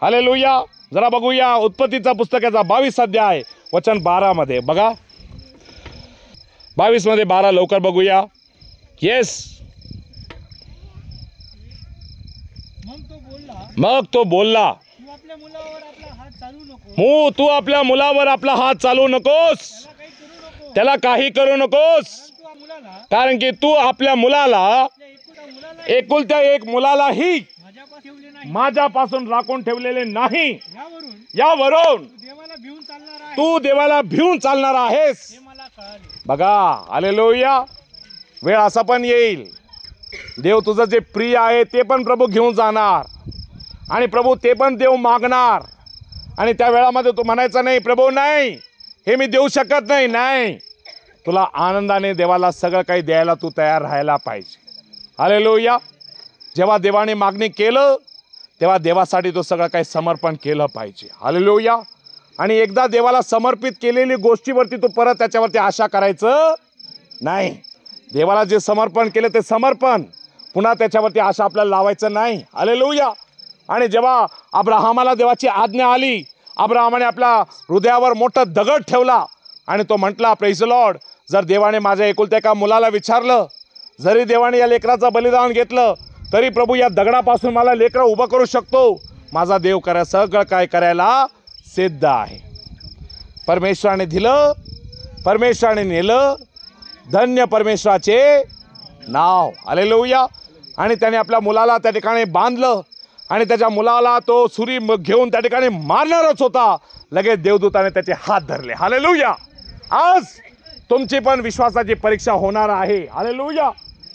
हालेलुया. जरा बघूया उत्पत्तीचा पुस्तकाचा 22 अध्याय वचन 12 मध्ये बघा. 22 मध्ये 12 लवकर बघूया. येस. मग तो बोलला, तू आपल्या मुलावर आपला हात चालू नकोस, त्याला काही करू नकोस, कारण की तू आपल्या मुलाला, एकुलत्या एक मुलालाही माझ्यापासून राखून ठेवलेले नाही. यावरून तू देवाला भिवून चालणार आहेस. बघा. हालेलुया. वेळ असा पण येईल, देव तुझं जे प्रिय आहे ते पण प्रभू घेऊन जाणार, आणि प्रभू ते पण देव मागणार, आणि त्या वेळामध्ये तू म्हणायचं नाही, प्रभू नाही हे मी देऊ शकत नाही. नाही, तुला आनंदाने देवाला सगळं काही द्यायला तू तयार राहायला पाहिजे. हालेलुया. जेव्हा देवाने मागणी केलं तेव्हा देवासाठी तो सगळं काही समर्पण केलं पाहिजे. हालेलुया. आणि एकदा देवाला समर्पित केलेली गोष्टीवरती तू परत त्याच्यावरती आशा करायचं नाही. देवाला जे समर्पण केलं ते समर्पण, पुन्हा त्याच्यावरती आशा आपल्याला लावायचं नाही. हालेलुया. आणि जेव्हा अब्राहमाला देवाची आज्ञा आली, अब्राहमाने आपल्या हृदयावर मोठा दगड ठेवला आणि तो म्हटला, प्रेज द लॉर्ड, जर देवाने माझ्या एकुलत्या एका मुलाला विचारलं, जरी देवाने या लेकराचं बलिदान घेतलं तरी प्रभू या दगडापासून मला लेकरं उभं करू शकतो. माझा देव सगळं काय करायला सिद्ध आहे. परमेश्वराने दिलं, परमेश्वराने नेलं, धन्य परमेश्वराचे नाव. हालेलुया. आणि त्याने आपल्या मुलाला त्या ठिकाणी बांधलं, आणि त्याच्या मुलाला तो सुरी घेऊन त्या ठिकाणी मारणारच होता, लगेच देवदूताने त्याचे हात धरले. हालेलुया. आज तुमची पण विश्वासाची परीक्षा होणार आहे. हालेलुया.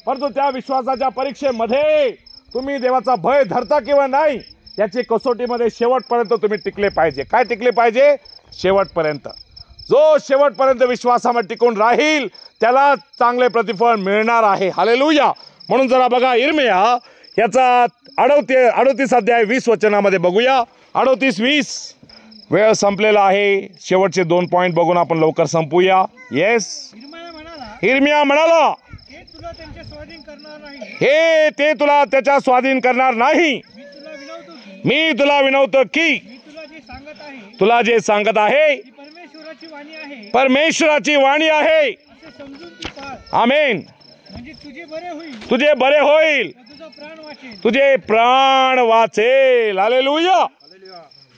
परंतु त्या विश्वासाच्या परीक्षेमध्ये तुम्ही देवाचा भय धरता किंवा नाही याची कसोटीमध्ये शेवटपर्यंत तुम्ही टिकले पाहिजे. काय टिकले पाहिजे? शेवटपर्यंत. जो शेवटपर्यंत विश्वासामध्ये टिकून राहील त्याला चांगले प्रतिफळ मिळणार आहे. हालेलुया. म्हणून जरा बघा इर्मिया याचा 38 अध्याय 20 वचनामध्ये बघूया. 38:20. वेळ संपलेला आहे. शेवटचे 2 पॉइंट बघून आपण लवकर संपूया. येस. इर्मिया म्हणाला, हे ते तुला त्याच्या स्वाधीन करणार नाही. मी तुला विनवतो की तुला जे सांगत आहे परमेश्वराची वाणी आहे परमेश्वराची वाणी आहे असे समजून ती पाळ. आमेन. म्हणजे तुझे बरे होईल तुझे बरे होईल, व तुझा प्राण वाचेल. तुझे प्राण वाचेल. हालेलुया.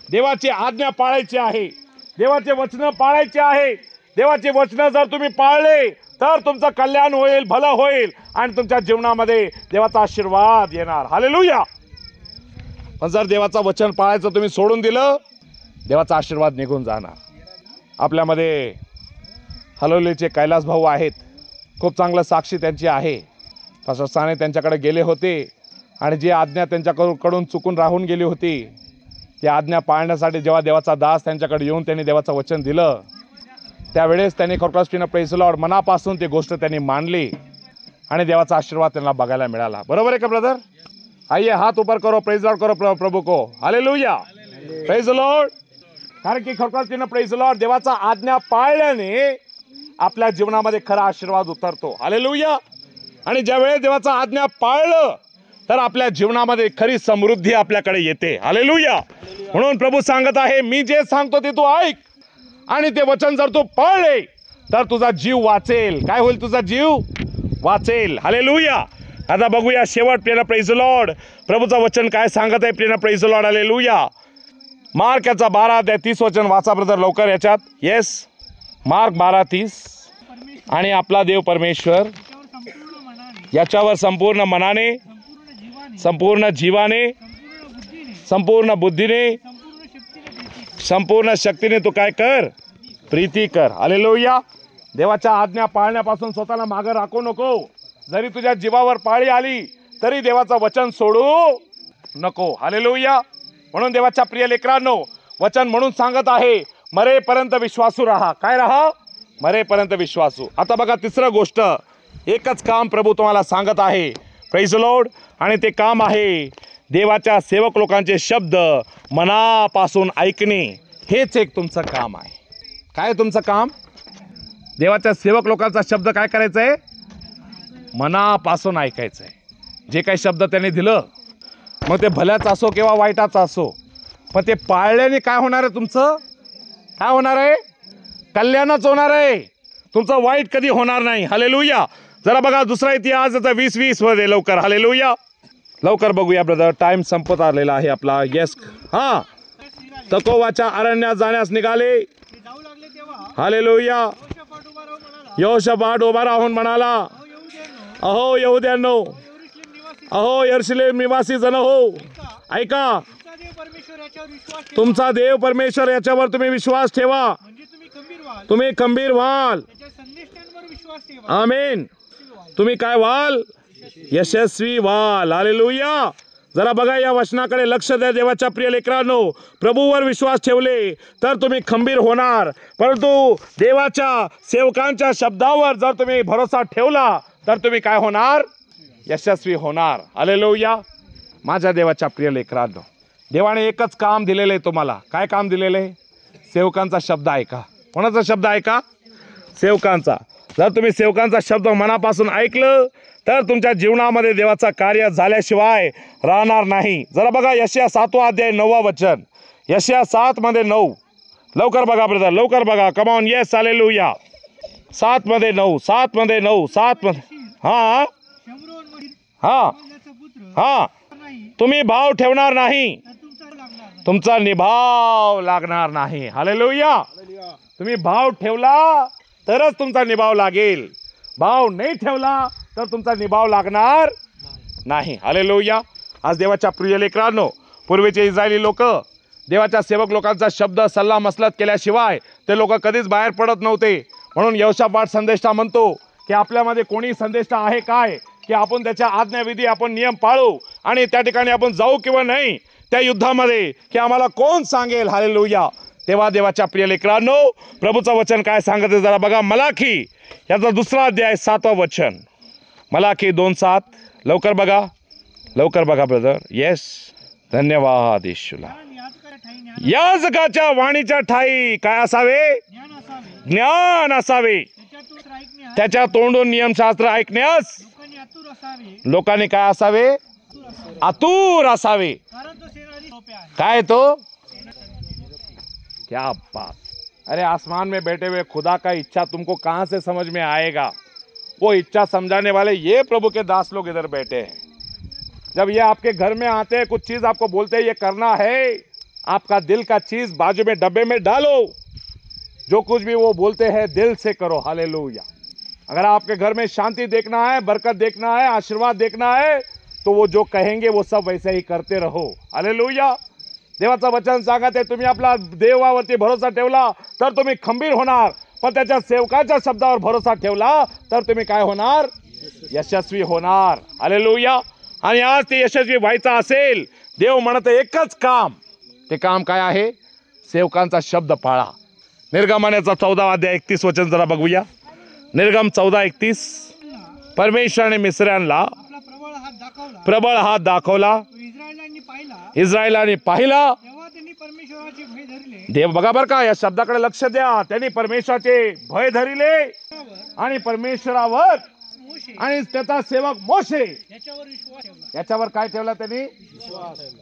देवाची आज्ञा पाळायची आहे, देवाचे वचन पाळायचे आहे. देवाचे वचन जर तुम्ही पाळले तर तुमचं कल्याण होईल, भलं होईल आणि तुमच्या जीवनामध्ये देवाचा आशीर्वाद येणार. हालेलुया. पण जर देवाचं वचन पाळायचं तुम्ही सोडून दिलं, देवाचा आशीर्वाद निघून जाणार. आपल्यामध्ये हलोलीचे कैलास भाऊ आहेत, खूप चांगलं साक्षी त्यांची आहे. पास्टर साने त्यांच्याकडे गेले होते आणि जी आज्ञा त्यांच्याकडून चुकून राहून गेली होती, ती आज्ञा पाळण्यासाठी जेव्हा देवाचा दास त्यांच्याकडे येऊन त्यांनी देवाचं वचन दिलं, त्यावेळेस त्यांनी खरोखरच प्रेज द लॉर्ड मनापासून ती गोष्ट त्यांनी मानली आणि देवाचा आशीर्वाद त्यांना बघायला मिळाला. बरोबर आहे का ब्रदर? आइए हाथ ऊपर करो, प्रेज द लॉर्ड करो प्रभू को. हालेलुया. Praise the Lord. कारण की खरोखरच प्रेज द लॉर्ड देवाचा आज्ञा पाळल्याने आपल्या जीवनामध्ये खरा आशीर्वाद उतरतो. हालेलुया. आणि ज्यावेळेस देवाचा आज्ञा पाळलं तर आपल्या जीवनामध्ये खरी समृद्धी आपल्याकडे येते. हालेलुया. म्हणून प्रभू सांगत आहे, मी जे सांगतो ते तू ऐक आणि ते वचन जर तू पाळले तर तुझा जीव वाचेल. काय होईल? तुझा जीव वाचेल. हालेलुया. आता बघूया शेवट. प्रिय प्रेज द लॉर्ड. प्रभूचं वचन काय सांगत आहे? प्रिय praise the Lord. Hallelujah. Mark याचा 12-30 वचन वाचा ब्रदर लवकर याच्यात. Yes, mark 12:30. आणि आपला देव परमेश्वर याच्यावर संपूर्ण मनाने, संपूर्ण जीवाने, संपूर्ण बुद्धीने, संपूर्ण शक्तीने तू काय कर? प्रीती कर. हालेलुया. देवाच्या आज्ञा पाळण्यापासून स्वतःला मागं राखू नको. जरी तुझ्या जीवावर पाळी आली तरी देवाचं वचन सोडू नको. हालेलुया. म्हणून देवाच्या प्रिय लेकरांनो, वचन म्हणून सांगत आहे, मरेपर्यंत विश्वासू राहा. काय राहा? मरेपर्यंत विश्वासू. आता बघा तिसरं गोष्ट, एकच काम प्रभू तुम्हाला सांगत आहे. Praise the Lord. आणि ते काम आहे देवाच्या सेवक लोकांचे शब्द मनापासून ऐकणे. हेच एक तुमचं काम आहे. काय तुमचं काम? देवाच्या सेवक लोकांचा शब्द काय करायचं आहे? मनापासून ऐकायचं आहे. जे काही शब्द त्यांनी दिलं, मग ते भल्याचं असो किंवा वाईटाचं असो, पण ते पाळल्याने काय होणार आहे? तुमचं काय होणार आहे? कल्याणच होणार आहे. तुमचं वाईट कधी होणार नाही. हालेलुया. जरा बघा दुसरा इतिहास 20:20 मध्ये लवकर. हालेलुया. लवकर बघूया ब्रदर, टाइम संपत आलेला आहे आपला. येस. हा. तकोवाच्या अरण्यात जाण्यास निघाले. जाऊ लागले तेव्हा हालेलुया. यहोशाफाट उभा राहून म्हणाला, यहोशाफाट उभा राहून म्हणाला, अहो यहूद्यांनो, अहो यरूशलेम निवासी जन हो, ऐका. तुमचा देव परमेश्वर याच्यावर तुम्ही विश्वास ठेवा, तुम्ही खंबीर व्हाल. आमेन. तुम्ही काय व्हाल? यशस्वी व्हाल. हालेलुया. जरा बघा या वचनाकडे लक्ष द्या देवाच्या प्रिय लेकरांनो. प्रभूवर विश्वास ठेवले तर तुम्ही खंबीर होणार, परंतु देवाच्या सेवकांच्या शब्दावर जर तुम्ही भरोसा ठेवला तर तुम्ही काय होणार? यशस्वी होणार. हालेलुया. माझ्या देवाच्या प्रिय लेकरांनो, देवाने एकच काम दिलेलं आहे तुम्हाला. काय काम दिलेलं आहे? सेवकांचा शब्द ऐका. कोणाचा शब्द ऐका? सेवकांचा. जर तुम्ही सेवकांचा शब्द मनापासून ऐकलं तर तुमच्या जीवनामध्ये देवाचा कार्य झाल्याशिवाय राहणार नाही. जरा बघा यशाया 7वा अध्याय 9वा वचन. यशाया 7:9. लवकर बघा ब्रदर, लवकर बघा. Come on. येस. हालेलुया. 7:9. 7:9. 7. हा हा हा. तुम्ही भाव ठेवणार नाही, तुमचा निभाव लागणार नाही. हालेलुया. तुम्ही भाव ठेवला तरच तुमचा निभाव लागेल. भाव नाही ठेवला तर तुमचा निभाव लागणार नाही. हालेलुया. आज देवाच्या प्रिय लेकरांनो, पूर्वीचे इस्रायली लोक देवाच्या सेवक लोकांचा शब्द सल्ला मसलत केल्याशिवाय ते लोक कधीच बाहेर पडत नव्हते. म्हणून यहोशाफाट संदेष्टा म्हणतो की आपल्यामध्ये कोणी संदेष्टा आहे काय की आपण त्याच्या आज्ञाविधी, आपण नियम पाळू आणि त्या ठिकाणी आपण जाऊ किंवा नाही त्या युद्धामध्ये, की आम्हाला कोण सांगेल? हालेलुया. तेव्हा देवाच्या प्रिय लेकरांनो, प्रभूचं वचन काय सांगत आहे जरा बघा. मलाकी याचा 2रा अध्याय 7वा वचन. मलाकी 2:7. लवकर बघा, लवकर बघा ब्रदर. येस. धन्यवाद येशूला. याजकाच्या वाणीच्या ठाई काय असावे? ज्ञान असावे. त्याच्या तोंडून नियमशास्त्र ऐकण्यास लोकांनी काय असावे? आतुर असावे. काय तो? क्या बात. अरे आसमान में बैठे हुए खुदा का इच्छा तुमको कहां से समझ में आएगा? वो इच्छा समझाने वाले ये प्रभु के दास लोग इधर बैठे हैं। जब ये आपके घर में आते हैं, कुछ चीज आपको बोलते हैं ये करना है, आपका दिल का चीज बाजू में डब्बे में डालो। जो कुछ भी वो बोलते हैं दिल से करो। हालेलुया। अगर आपके घर में शांति देखना है, बरकत देखना है, आशीर्वाद देखना है, तो वो जो कहेंगे वो सब वैसे ही करते रहो। हालेलुया। देवाचं वचन सांगत आहे, तुम्ही आपला देवावरती भरोसा ठेवला तर तुम्ही खंबीर होणार, पण त्याच्या सेवकाच्या शब्दावर भरोसा ठेवला तर तुम्ही काय होणार? यशस्वी होणार। हालेलुया। आणि आज ते यशस्वी व्हायचं असेल, देव म्हणत एकच काम, ते काम काय आहे? सेवकांचा शब्द पाळा। निर्गमनाचा 14 अध्याय 31 वचन जरा बघूया। निर्गम 14:31। परमेश्वराने मिस्रांना आपला प्रबळ हात दाखवला, इस्रायलाने पाहिला, तेव्हा त्यांनी परमेश्वराचे भय धरले। देव बघा बरं का, या शब्दाकडे लक्ष द्या। त्यांनी परमेश्वराचे भय धरिले आणि परमेश्वरावर आणि त्याचा सेवक मोशे याच्यावर विश्वास ठेवला। याच्यावर काय ठेवला त्यांनी?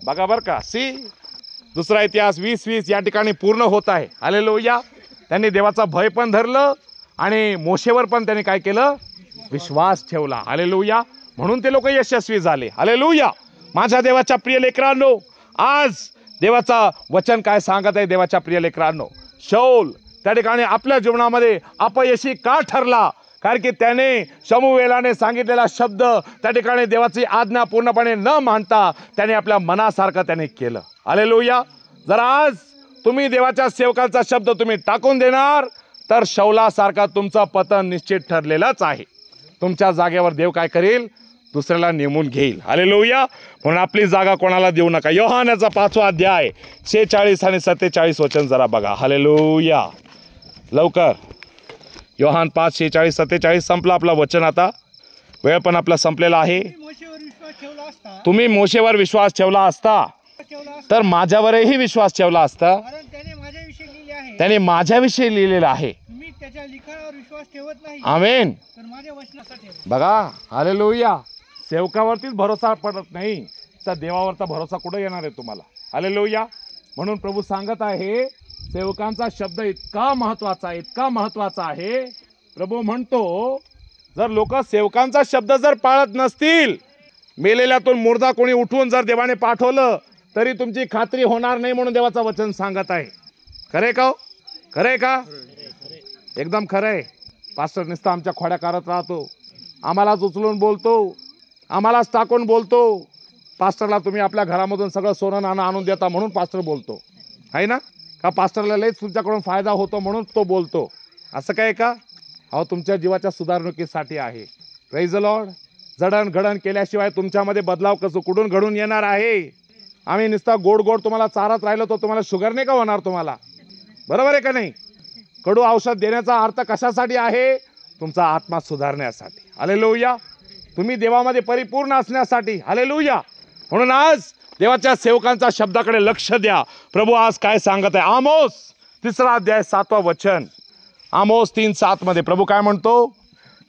बघा बरं का, सी दुसरा इतिहास 20:20 या ठिकाणी पूर्ण होत आहे। हालेलुया। त्यांनी देवाचा भय पण धरलं आणि मोशेवर पण त्यांनी काय केलं? विश्वास ठेवला। हालेलुया। म्हणून ते लोक यशस्वी झाले। हालेलुया। माझ्या देवाच्या प्रिय लेकरांनो, आज देवाचा वचन काय सांगत आहे? देवाच्या प्रिय लेकरांनो, शौल त्या ठिकाणी आपल्या जीवनामध्ये अपयशी का ठरला? कारण की त्याने शमूएलाने सांगितलेला शब्द त्या ठिकाणी देवाची आज्ञा पूर्णपणे न मानता त्याने आपल्या मनासारखं त्याने केलं। हालेलुया। जर आज तुम्ही देवाच्या सेवकाचा शब्द तुम्ही टाकून देणार तर शौलासारखा तुमचं पतन निश्चित ठरलेलंच आहे। तुमच्या जागेवर देव काय करेल? दुसऱ्याला नेमून घेईल। हालेलुया। म्हणून आपली जागा कोणाला देऊ नका। योहानाचा 5वा अध्याय 46 आणि 47 वचन जरा बघा। हालेलुया। लवकर योहान 5:46-47 संपला आपला वचन। आता वेळ पण आपला संपलेला आहे। तुम्ही मोशेवर विश्वास ठेवला असता तर माझ्यावरही विश्वास ठेवला असता, कारण त्याने माझ्याविषयी लिहिले आहे। त्याने माझ्याविषयी लिहिलेलं आहे। तुम्ही त्याच्या लिखाणावर विश्वास ठेवत नाही, आमेन। तर माझ्या वचनाचा ठेवा। बघा, हालेलुया। सेवकावरतीच भरोसा पडत नाही तर देवावरचा भरोसा कुठे येणार आहे तुम्हाला? हालेलुया। म्हणून प्रभू सांगत आहे, सेवकांचा शब्द इतका महत्वाचा आहे, इतका महत्वाचा आहे। प्रभू म्हणतो, जर लोक सेवकांचा शब्द जर पाळत नसतील, मेलेल्यातून मुर्दा कोणी उठवून जर देवाने पाठवलं तरी तुमची खात्री होणार नाही, म्हणून देवाचं वचन सांगत आहे। खरे का? खरे का? एकदम खरंय। पास्टर नुसता आमच्या खोड्या करत राहतो, आम्हालाच उचलून बोलतो, आम्हालाच टाकून बोलतो। पास्टरला तुम्ही आपल्या घरामधून सगळं सोनं नाणं आणून देता म्हणून पास्टर बोलतो, आहे ना? का पास्टरला लयच तुमच्याकडून फायदा होतो म्हणून तो बोलतो, असं काय का? अहो, तुमच्या जीवाच्या सुधारणुकीसाठी आहे। Praise the Lord. जडणघडण केल्याशिवाय तुमच्यामध्ये बदलाव कसं कुठून घडून येणार आहे? आम्ही नुसता गोड गोड तुम्हाला चारत राहिलो तर तुम्हाला शुगर नाही का होणार तुम्हाला? बरोबर आहे का नाही? कडू औषध देण्याचा अर्थ कशासाठी आहे? तुमचा आत्मा सुधारण्यासाठी। हालेलुया। तुम्ही देवामध्ये परिपूर्ण असण्यासाठी। हालेलुया। म्हणून आज देवाच्या सेवकांच्या शब्दाकडे लक्ष द्या। प्रभू आज काय सांगत आहे? आमोस 3 अध्याय 7वा वचन। आमोस 3:7 मध्ये प्रभू काय म्हणतो?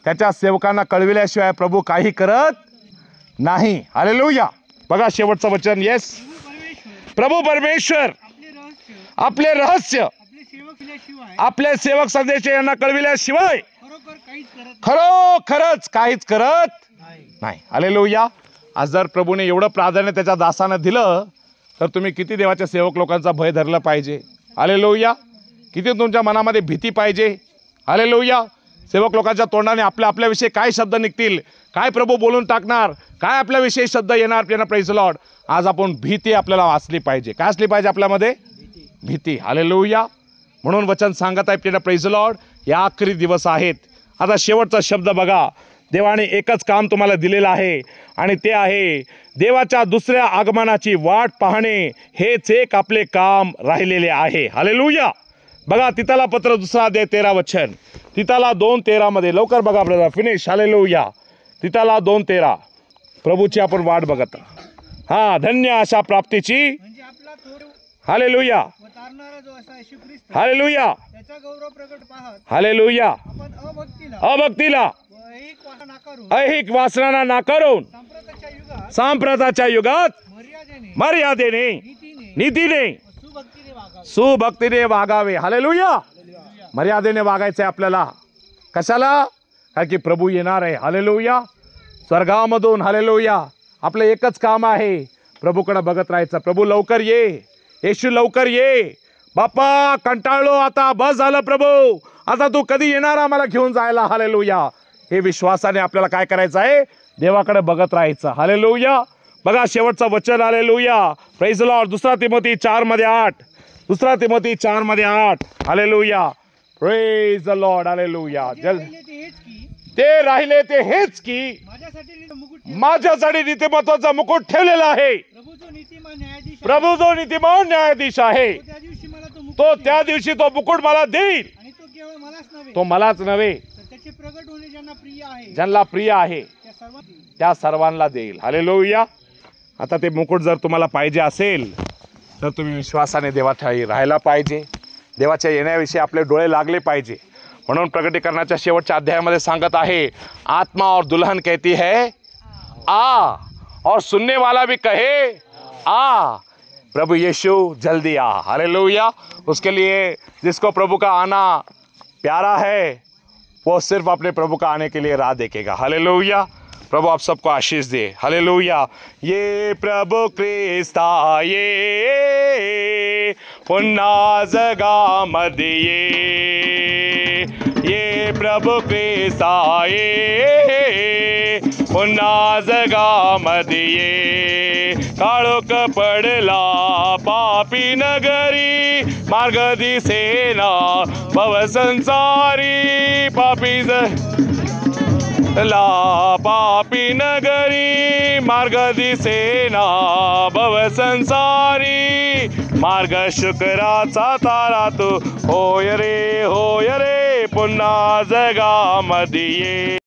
त्याच्या सेवकांना कळविल्याशिवाय प्रभू काही करत नाही। हालेलुया। बघा शेवटचं वचन। येस, प्रभू परमेश्वर आपले रहस्य आपले सेवक संदेश यांना कळविल्याशिवाय खरोखरच काहीच करत नाही। हालेलुया। आज जर प्रभूने एवढं प्राधान्य त्याच्या दासानं दिलं तर तुम्ही किती देवाच्या सेवक लोकांचा भय धरला पाहिजे? हालेलुया। किती तुमच्या मनामध्ये भीती पाहिजे? हालेलुया। सेवक लोकांच्या तोंडाने आपल्याविषयी काय शब्द निघतील, काय प्रभू बोलून टाकणार, काय आपल्याविषयी शब्द येणार? Praise the Lord. आज आपण भीती आपल्याला असली पाहिजे। काय असली पाहिजे आपल्यामध्ये? भीती। हालेलुया। म्हणून वचन सांगत आहे, प्रेज द लॉर्ड, या आखरी दिवस आहेत। आता शेवटचा शब्द बघा। देवाने एकच काम तुम्हाला दिलेलं आहे आणि ते आहे देवाच्या दुसऱ्या आगमनाची वाट पाहणे। हेच एक आपले काम राहिलेले आहे। हालेलुया। बघा तिताला पत्र 2 अध्याय 13 वचन। तिताला 2:13 मध्ये लवकर बघा ब्रदर, फिनिश। हालेलुया। तिताला 2:13 प्रभूची आपण वाट बघत। हा, धन्य अशा प्राप्तीची। म्हणजे आपला थोर हालेलुया। तारणारा जो असा येशू ख्रिस्त, हालेलुया। त्याचा गौरव प्रगट पाहत हालेलुया। आपण अभक्तीला ऐहिक वासनांना नाकारून सांप्रताच्या युगात मर्यादेने नीतीने सुभक्तीने वागावे। हालेलुया। मर्यादेने वागायचं आहे आपल्याला. कशाला? कारण की प्रभू येणार आहे. हालेलुया. स्वर्गामधून. हालेलुया. आपलं एकच काम आहे, प्रभूकडे बघत राहायचं. प्रभू लवकर ये, येशू लवकर ये. बाप्पा कंटाळलो आता, बस झालं प्रभू, आता तू कधी येणार आम्हाला घेऊन जायला. हालेलुया. हे विश्वासाने आपल्याला काय करायचं आहे? देवाकडे बघत राहायचं. हालेलुया. बघा शेवटचं वचन. Hallelujah. Praise the Lord. 2 Timothy 4:8. 2 Timothy 4:8. Hallelujah. Praise the Lord. Hallelujah. ते राहिले ते हेच की माझ्यासाठी नीतिमत्वाचा मुकुट ठेवलेला आहे. प्रभू जो नीतिमान न्यायाधीश आहे, तो त्या दिवशी तो मुकुट मला देईल. तो मलाच नव्हे, ज्यांना प्रिय आहे त्या सर्वांना देईल. हालेलुया. आता ते मुकुट जर तुम्हाला पाहिजे असेल तर तुम्ही विश्वासाने देवाठाई राहायला पाहिजे. देवाच्या येण्याविषयी आपले डोळे लागले पाहिजे. म्हणून प्रकटीकरणाच्या शेवटच्या अध्यायामध्ये सांगत आहे, आत्मा और दुल्हन कहती है आ, और सुनने वाला भी कहे आ, प्रभु यीशु जल्दी आ. हालेलुया. उसके लिए जिसको प्रभु का आना प्यारा है वो सिर्फ अपने प्रभु का आने के लिए राह देखेगा. हालेलुया. प्रभु आप सबको आशीष दे. हालेलुया. ये प्रभु ख्रिस्ता ये पुन्हा जगामध्ये ये प्रभु ख्रिस्ता ये पुन्हा जगामध्ये काळोख पडला पापी नगरी, मार्ग दिसेना भवसंसारी. पापी नगरी, मार्ग दिसेना भवसंसारी. मार्ग शुक्राचा तारा तू होय रे पुन्हा जगामध्ये.